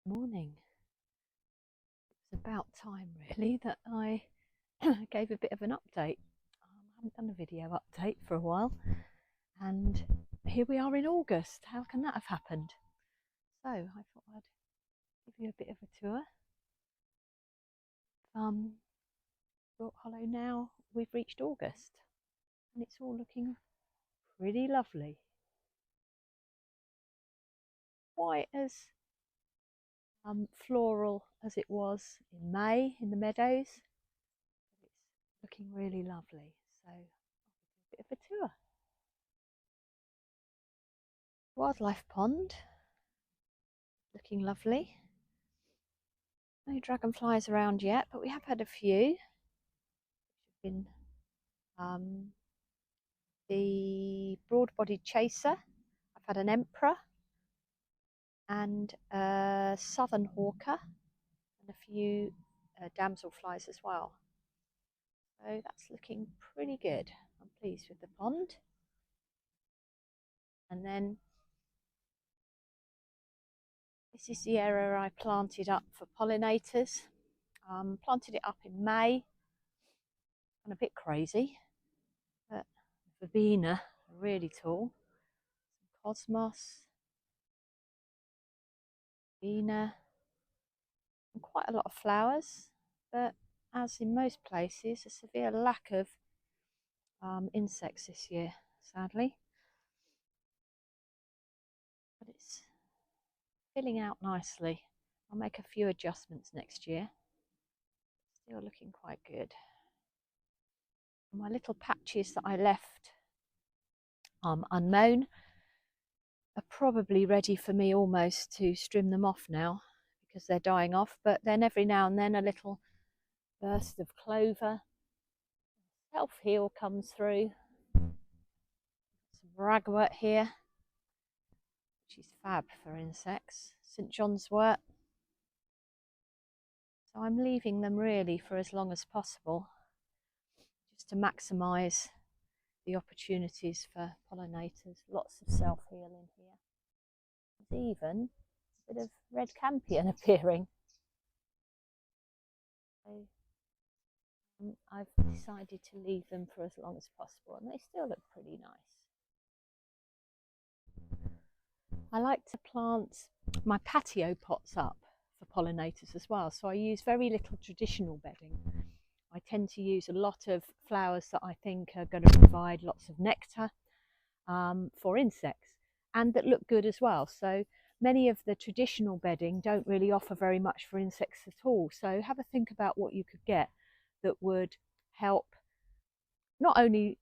Morning. It's about time really that I gave a bit of an update. I haven't done a video update for a while, and here we are in August. How can that have happened? So I thought I'd give you a bit of a tour. Gwyllt Hollow now. We've reached August, and it's all looking pretty lovely. Quite as floral as it was in May in the meadows. It's looking really lovely. So I'll give you a bit of a tour. Wildlife pond, looking lovely. No dragonflies around yet, but we have had a few. Been the broad-bodied chaser. I've had an emperor and a southern hawker and a few damselflies as well. So that's looking pretty good. I'm pleased with the pond. And then this is the area I planted up for pollinators. Planted it up in May. And a bit crazy, but verbena are really tall. Some cosmos, verbena, and quite a lot of flowers, but as in most places, a severe lack of insects this year, sadly. But it's filling out nicely. I'll make a few adjustments next year. Still looking quite good. My little patches that I left unmown are probably ready for me almost to trim them off now because they're dying off, but then every now and then a little burst of clover, self-heal comes through. Some ragwort here, which is fab for insects. St John's wort. So I'm leaving them really for as long as possible, just to maximise the opportunities for pollinators. Lots of self-heal in here. There's even a bit of red campion appearing. So I've decided to leave them for as long as possible, and they still look pretty nice. I like to plant my patio pots up for pollinators as well, so I use very little traditional bedding. I tend to use a lot of flowers that I think are going to provide lots of nectar for insects, and that look good as well. So many of the traditional bedding don't really offer very much for insects at all, so have a think about what you could get that would help not only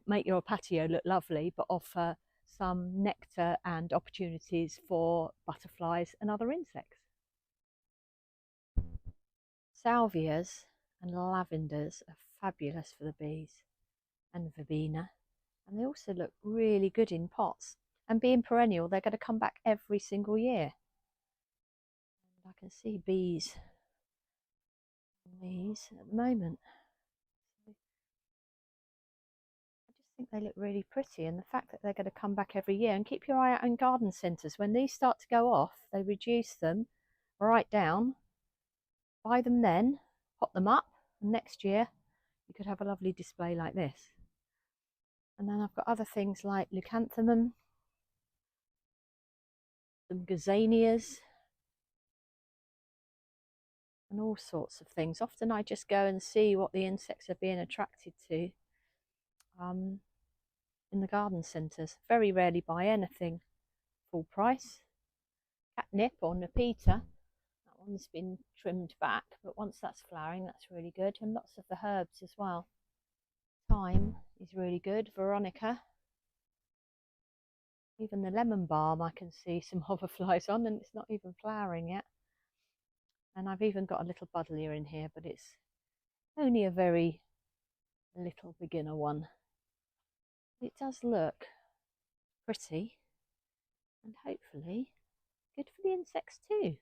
make your patio look lovely, but offer some nectar and opportunities for butterflies and other insects. Salvias and lavenders are fabulous for the bees, and verbena, and they also look really good in pots. And being perennial, they're going to come back every single year. And I can see bees on these at the moment. I think they look really pretty, and the fact that they're going to come back every year. And keep your eye out in garden centres. When these start to go off, they reduce them right down, buy them then, pot them up, and next year you could have a lovely display like this. And then I've got other things like leucanthemum, some gazanias, and all sorts of things. Often I just go and see what the insects are being attracted to in the garden centres. Very rarely buy anything full price. Catnip or nepeta, that one's been trimmed back, but once that's flowering, that's really good. And lots of the herbs as well. Thyme is really good. Veronica. Even the lemon balm I can see some hoverflies on, and it's not even flowering yet. And I've even got a little buddleia in here, but it's only a very little beginner one. It does look pretty, and hopefully good for the insects too.